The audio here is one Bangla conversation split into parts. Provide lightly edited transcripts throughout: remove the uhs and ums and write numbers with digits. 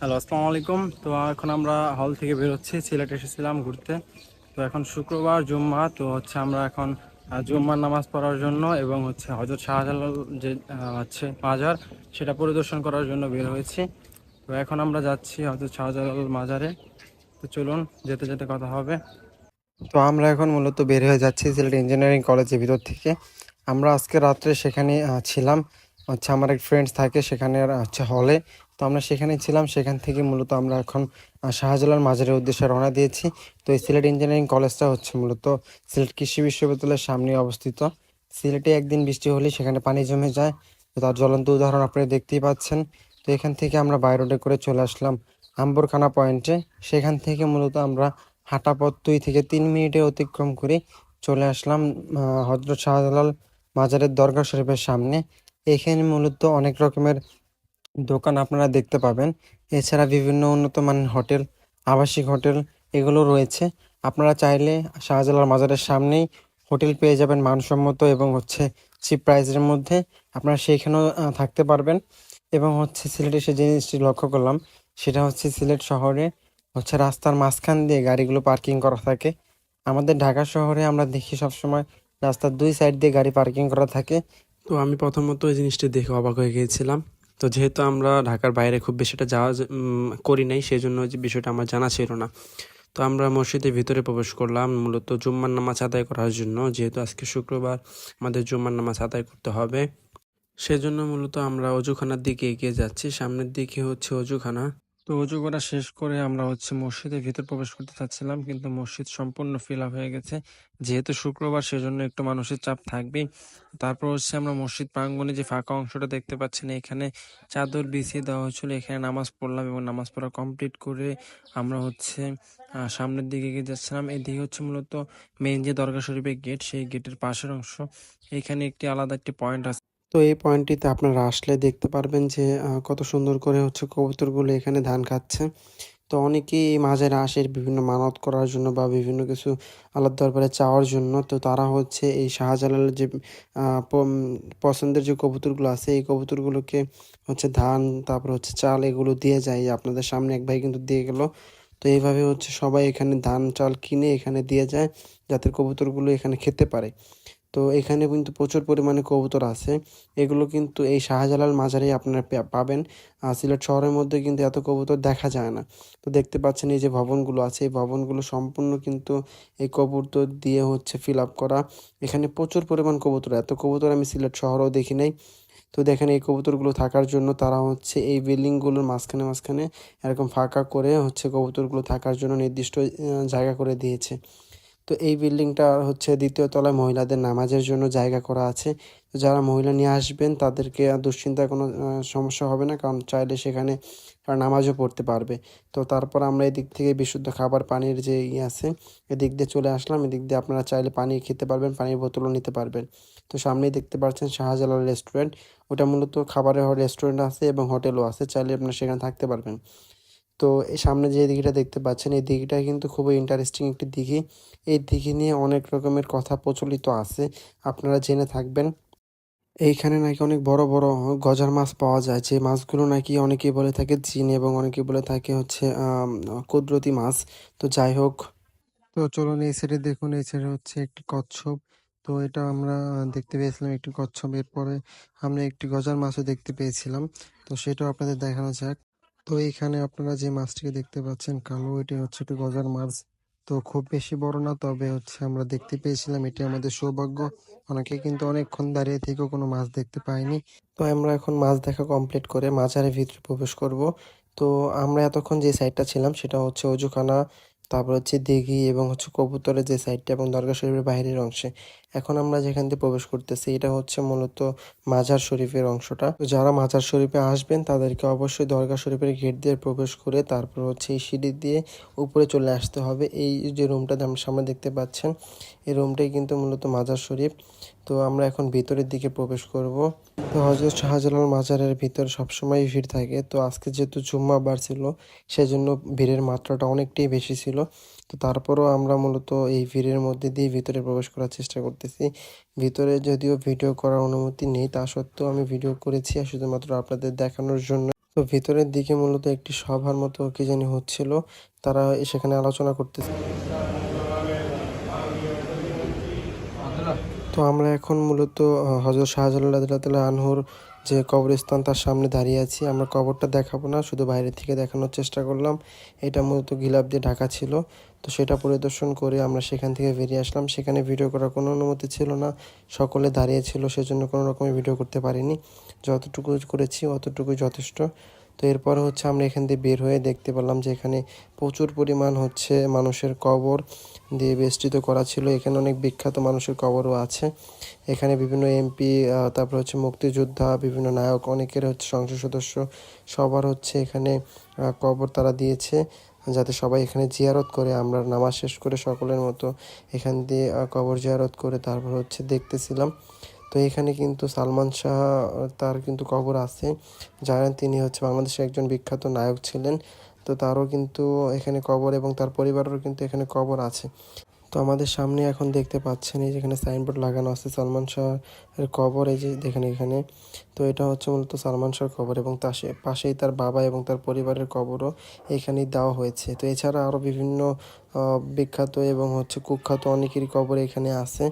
হ্যালো, আসসালামু আলাইকুম। তো এখন আমরা হল থেকে বেরোচ্ছি, সিলেট এসেছিলাম ঘুরতে। তো এখন শুক্রবার জুম্মা, তো আমরা এখন জুম্মার নামাজ পড়ার জন্য এবং হযরত শাহজালাল যে মাজার, সেটা পরিদর্শন করার জন্য বের হয়েছি। তো এখন আমরা যাচ্ছি হযরত শাহজালাল মাজারে। তো চলুন, যেতে যেতে কথা হবে। তো আমরা এখন মূলত বের হয়ে যাচ্ছি সিলেট ইঞ্জিনিয়ারিং কলেজের ভিতর থেকে। আমরা আজকে রাত্রে সেখানে ছিলাম। আমার এক ফ্রেন্ডস থাকে সেখানে হলে। তো আমরা সেখানে ছিলাম, সেখান থেকে মূলত আমরা এখন শাহজালাল মাজারের উদ্দেশ্যে রওনা দিয়েছি। তো এই সিলেট ইঞ্জিনিয়ারিং কলেজটা মূলত সিলেট কৃষি বিশ্ববিদ্যালয়ের সামনে অবস্থিত। সিলেটে একদিন বৃষ্টি হলে সেখানে পানি জমে যায়, তো তার জ্বলন্ত উদাহরণ আপনারা দেখতেই পাচ্ছেন। তো এখান থেকে আমরা বাই রোডে করে চলে আসলাম আম্বরখানা পয়েন্টে। সেখান থেকে মূলত আমরা হাঁটা পথ 2 থেকে 3 মিনিটে অতিক্রম করে চলে আসলাম হযরত শাহজালাল মাজারের দরগা শরীফের সামনে। এখানে মূলত অনেক রকমের দোকান আপনারা দেখতে পাবেন। এছাড়া বিভিন্ন উন্নত মানের হোটেল, আবাসিক হোটেল এগুলো রয়েছে। আপনারা চাইলে শাহজালাল মাজারের সামনেই হোটেল পেয়ে যাবেন মানসম্মত এবং চিপ প্রাইসের মধ্যে। আপনারা সেইখানেও থাকতে পারবেন। এবং সিলেটে এসে যে জিনিসটি লক্ষ্য করলাম সেটা সিলেট শহরে রাস্তার মাঝখান দিয়ে গাড়িগুলো পার্কিং করা থাকে। আমাদের ঢাকা শহরে আমরা দেখি সবসময় রাস্তার 2 সাইড দিয়ে গাড়ি পার্কিং করা থাকে। তো আমি প্রথমত এই জিনিসটি দেখে অবাক হয়ে গিয়েছিলাম। তো যেহেতু আমরা ঢাকার বাইরে খুব বেশিটা যাওয়া করি নাই, সেই জন্য যে বিষয়টা আমার জানা ছিল না। তো আমরা মসজিদের ভিতরে প্রবেশ করলাম মূলত জুম্মার নামাজ আদায় করার জন্য। যেহেতু আজকে শুক্রবার, আমাদের জুম্মার নামাজ আদায় করতে হবে, সেজন্য মূলত আমরা অজুখানার দিকে এগিয়ে যাচ্ছি। সামনের দিকে অজুখানা। তো অজু করা শেষ করে আমরা মসজিদের ভিতর প্রবেশ করতে চাচ্ছিলাম, কিন্তু মসজিদ সম্পূর্ণ ফিল আপ হয়ে গেছে। যেহেতু শুক্রবার, সেজন্য একটু মানুষের চাপ থাকবেই। তারপর আমরা মসজিদ প্রাঙ্গণে যে ফাঁকা অংশটা দেখতে পাচ্ছেন, এখানে চাদর বিছিয়ে দেওয়া হয়েছিল। এখানে নামাজ পড়লাম এবং নামাজ পড়া কমপ্লিট করে আমরা সামনের দিকে এগিয়ে যাচ্ছিলাম। এদিকে মূলত মেইন যে দরগা শরীফের গেট, সেই গেটের পাশের অংশ। এখানে একটি আলাদা একটি পয়েন্ট আছে। তো এই পয়েন্টটিতে আপনারা আসলে দেখতে পারবেন যে কত সুন্দর করে কবুতরগুলো এখানে ধান খাচ্ছে। তো অনেকেই এই মাজারে আসে বিভিন্ন মানত করার জন্য বা বিভিন্ন কিছু আল্লাহর দরবারে চাওয়ার জন্য। তো তারা এই শাহজালালের যে পছন্দের যে কবুতরগুলো আছে, এই কবুতরগুলোকে ধান, তারপর চাল এগুলো দিয়ে যায়। আপনাদের সামনে এক ভাই কিন্তু দিয়ে গেল। তো এইভাবে সবাই এখানে ধান চাল কিনে এখানে দিয়ে যায়, যাতে কবুতরগুলো এখানে খেতে পারে। তো এখানে কিন্তু প্রচুর পরিমাণে কবুতর আছে। এগুলো কিন্তু এই শাহজালাল মাজারেই আপনারা পাবেন। সিলেট শহরের মধ্যে কিন্তু এত কবুতর দেখা যায় না। তো দেখতে পাচ্ছেন এই যে ভবনগুলো আছে, এই ভবনগুলো সম্পূর্ণ কিন্তু এই কবুতর দিয়ে ফিল আপ করা। এখানে প্রচুর পরিমাণ কবুতর, এত কবুতর আমি সিলেট শহরেও দেখি নাই। তো দেখেন এই কবুতরগুলো থাকার জন্য তারা এই বিল্ডিংগুলোর মাঝখানে মাঝখানে এরকম ফাঁকা করে কবুতরগুলো থাকার জন্য নির্দিষ্ট জায়গা করে দিয়েছে। তো এই বিল্ডিংটা 2য় তলায় মহিলাদের নামাজের জন্য জায়গা করা আছে। তো যারা মহিলা নিয়ে আসবেন তাদেরকে দুশ্চিন্তার কোনো সমস্যা হবে না, কারণ চাইলে সেখানে তারা নামাজও পড়তে পারবে। তো তারপর আমরা এদিক থেকে বিশুদ্ধ খাবার পানির যে আছে, এদিক দিয়ে চলে আসলাম। এদিক দিয়ে আপনারা চাইলে পানি খেতে পারবেন, পানির বোতলও নিতে পারবেন। তো সামনেই দেখতে পাচ্ছেন শাহজালাল রেস্টুরেন্ট। ওটা মূলত খাবারের রেস্টুরেন্ট আছে এবং হোটেলও আছে, চাইলে আপনারা সেখানে থাকতে পারবেন। তো এই সামনে যে দিঘিটা দেখতে পাচ্ছেন, এই দিঘিটা কিন্তু খুবই ইন্টারেস্টিং একটি দিঘি। এই দিঘি নিয়ে অনেক রকমের কথা প্রচলিত আছে, আপনারা জেনে থাকবেন। এইখানে নাকি অনেক বড় বড় গজার মাছ পাওয়া যায়, যে মাছগুলো নাকি অনেকেই বলে থাকে জিন এবং অনেকেই বলে থাকে কুদরতি মাছ। তো যাই হোক, তো চলুন এই সাইডে দেখুন। এই সাইডে একটি কচ্ছপ। তো এটা আমরা দেখতে পেয়েছিলাম একটি কচ্ছপ। এরপরে আমরা একটি গজার মাছও দেখতে পেয়েছিলাম। তো সেটাও আপনাদের দেখানো যাক। তো এইখানে আপনারা যে মাছটিকে দেখতে পাচ্ছেন কালো, এটি একটি গজার মাছ। তো খুব বেশি বড় না, তবে আমরা দেখতে পেয়েছিলাম, এটি আমাদের সৌভাগ্য। অনেকে কিন্তু অনেকক্ষণ দাঁড়িয়ে থেকেও কোনো মাছ দেখতে পায়নি। তো আমরা এখন মাছ দেখা কমপ্লিট করে মাজারের ভিতরে প্রবেশ করব। তো আমরা এতক্ষণ যে সাইডটা ছিলাম সেটা অজুখানা, তারপর দিঘি এবং কবুতরের যে সাইডটা এবং দরগা শরীফের বাইরের অংশে। এখন আমরা যেখান দিয়ে প্রবেশ করতেছি এটা মূলত মাজার শরীফের অংশটা। তো যারা মাজার শরীফে আসবেন তাদেরকে অবশ্যই দরগা শরীফের গেট দিয়ে প্রবেশ করে তারপর এই সিঁড়ি দিয়ে উপরে চলে আসতে হবে। এই যে রুমটা আমরা সামনে দেখতে পাচ্ছেন, এই রুমটাই কিন্তু মূলত মাজার শরীফ। তো আমরা এখন ভিতরের দিকে প্রবেশ করব। তো হযরত শাহজালাল মাজারের ভিতর সবসময় ভিড় থাকে। তো আজকে যেহেতু জুম্মাবার ছিল, সেজন্য ভিড়ের মাত্রাটা অনেকটাই বেশি ছিল। তো তারপরও আমরা মূলত এই ভিড়ের মধ্যে দিয়ে ভিতরে প্রবেশ করার চেষ্টা করতেছি। ভিতরে যদিও ভিডিও করার অনুমতি নেই, তা সত্ত্বেও আমি ভিডিও করেছি শুধুমাত্র আপনাদের দেখানোর জন্য। তো ভিতরের দিকে মূলত একটি সভার মতো কি জানি হচ্ছিল। তারা সেখানে আলোচনা করতেছে। তো আমরা এখন মূলত হযরত শাহজালাল রাদিয়াল্লাহু তাআলা আনহুর যে কবরস্থান তার সামনে দাঁড়িয়ে আছি। আমরা কবরটা দেখাবো না, শুধু বাইরে থেকে দেখানোর চেষ্টা করলাম। এটা মূলত গিলাপ দিয়ে ঢাকা ছিল। তো সেটা পরিদর্শন করে আমরা সেখান থেকে বেরিয়ে আসলাম। সেখানে ভিডিও করার কোনো অনুমতি ছিল না। সকলে দাঁড়িয়ে ছিল, সেজন্য কোনো রকমের ভিডিও করতে পারিনি। যতটুকু করেছি অতটুকুই যথেষ্ট। তো এরপর হচ্ছে আমরা এখান দিয়ে বের হয়ে দেখতে পেলাম যে এখানে প্রচুর পরিমাণ হচ্ছে মানুষের কবর দিয়ে বেষ্টিত করা ছিল। এখানে অনেক বিখ্যাত মানুষের কবরও আছে। এখানে বিভিন্ন এমপি, তারপর হচ্ছে মুক্তিযোদ্ধা, বিভিন্ন নায়ক, অনেকের হচ্ছে সংসদ সদস্য, সবার হচ্ছে এখানে কবর তারা দিয়েছে, যাতে সবাই এখানে জিয়ারত করে। আমরা নামাজ শেষ করে সকলের মতো এখান দিয়ে কবর জিয়ারত করে তারপর হচ্ছে দেখতেছিলাম। তো এখানে কিন্তু সালমান শাহ, তার কিন্তু কবর আছে। জানেন তিনি হচ্ছে বাংলাদেশের একজন বিখ্যাত নায়ক ছিলেন। তো তারও কিন্তু এখানে কবর এবং তার পরিবারেরও কিন্তু এখানে কবর আছে। তো আমাদের সামনে এখন দেখতে পাচ্ছেন এই যেখানে সাইনবোর্ড লাগানো আছে সালমান শাহের কবর, এই যে দেখেন এখানে। তো এটা হচ্ছে মূলত সালমান শাহর কবর এবং তার পাশেই তার বাবা এবং তার পরিবারের কবরও এখানেই দেওয়া হয়েছে। তো এছাড়া আরও বিভিন্ন বিখ্যাত এবং হচ্ছে কুখ্যাত অনেকেরই কবর এখানে আছে।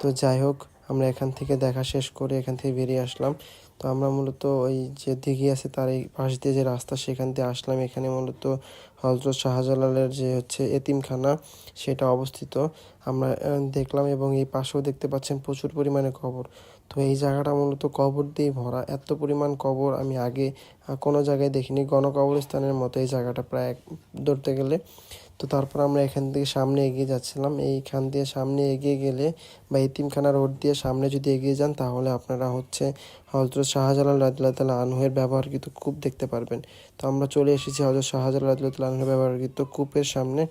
তো যাই হোক, আমরা এখান থেকে দেখা শেষ করে এখান থেকে বেরিয়ে আসলাম। তো আমরা মূলত ওই যে দিঘি আছে তার এই পাশ দিয়ে যে রাস্তা, সেখান দিয়ে আসলাম। এখানে মূলত হযরত শাহজালালের যে হচ্ছে এতিমখানা সেটা অবস্থিত আমরা দেখলাম, এবং এই পাশেও দেখতে পাচ্ছেন প্রচুর পরিমাণে কবর। তো এই জায়গাটা মূলত কবর দিয়েই ভরা। এত পরিমাণ কবর আমি আগে কোনো জায়গায় দেখিনি। গণকবরস্থানের মতো এই জায়গাটা প্রায় ধরতে গেলে। তো তারপর আমরা এখান থেকে সামনে এগিয়ে যাচ্ছিলাম। এইখান দিয়ে সামনে এগিয়ে গেলে বা এতিমখানা রোড দিয়ে সামনে যদি এগিয়ে যান, তাহলে আপনারা হচ্ছে হযরত শাহজালাল রাদিয়াল্লাহু তাআলা আনহু-এর ব্যবহারকৃত কূপ দেখতে পারবেন। তো আমরা চলে এসেছি হযরত শাহজালাল রাদিয়াল্লাহু তাআলা আনহু-এর ব্যবহারকৃত কূপের সামনে।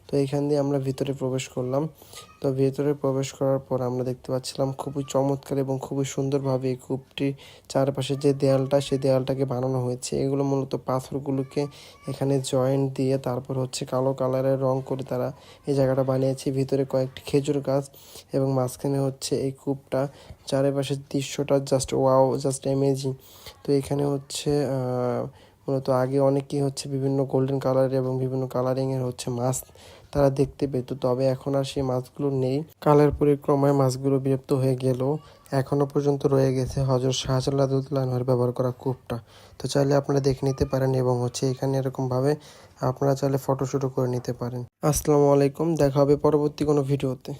তো এইখান দিয়ে আমরা ভিতরে প্রবেশ করলাম। তো ভিতরে প্রবেশ করার পর আমরা দেখতে পাচ্ছিলাম খুবই চমৎকার এবং খুবই সুন্দরভাবে এই কূপটির চারপাশে যে দেয়ালটা, সেই দেয়ালটাকে বানানো হয়েছে। এগুলো মূলত পাথরগুলোকে এখানে জয়েন্ট দিয়ে তারপর হচ্ছে কালো কালারের রং করে তারা এই জায়গাটা বানিয়েছে। ভিতরে কয়েকটি খেজুর গাছ এবং মাঝখানে হচ্ছে এই কূপটা। চারিপাশের দৃশ্যটা জাস্ট ওয়াও, জাস্ট অ্যামেজিং। তো এখানে হচ্ছে মূলত আগে অনেকেই হচ্ছে বিভিন্ন গোল্ডেন কালার এবং বিভিন্ন কালারিংয়ের হচ্ছে মাছ তারা দেখতে পেত, তবে এখন আর সেই মাছগুলো নেই। কালের পরিক্রমায় মাছগুলো বিলুপ্ত হয়ে গেলেও এখনও পর্যন্ত রয়ে গেছে হযরত শাহজালাল রাদিয়াল্লাহু আনহুর ব্যবহার করা কূপটা। তো চাইলে আপনারা দেখে নিতে পারেন এবং হচ্ছে এখানে এরকমভাবে আপনারা চাইলে ফটোশ্যুটও করে নিতে পারেন। আসসালামু আলাইকুম, দেখা হবে পরবর্তী কোনো ভিডিওতে।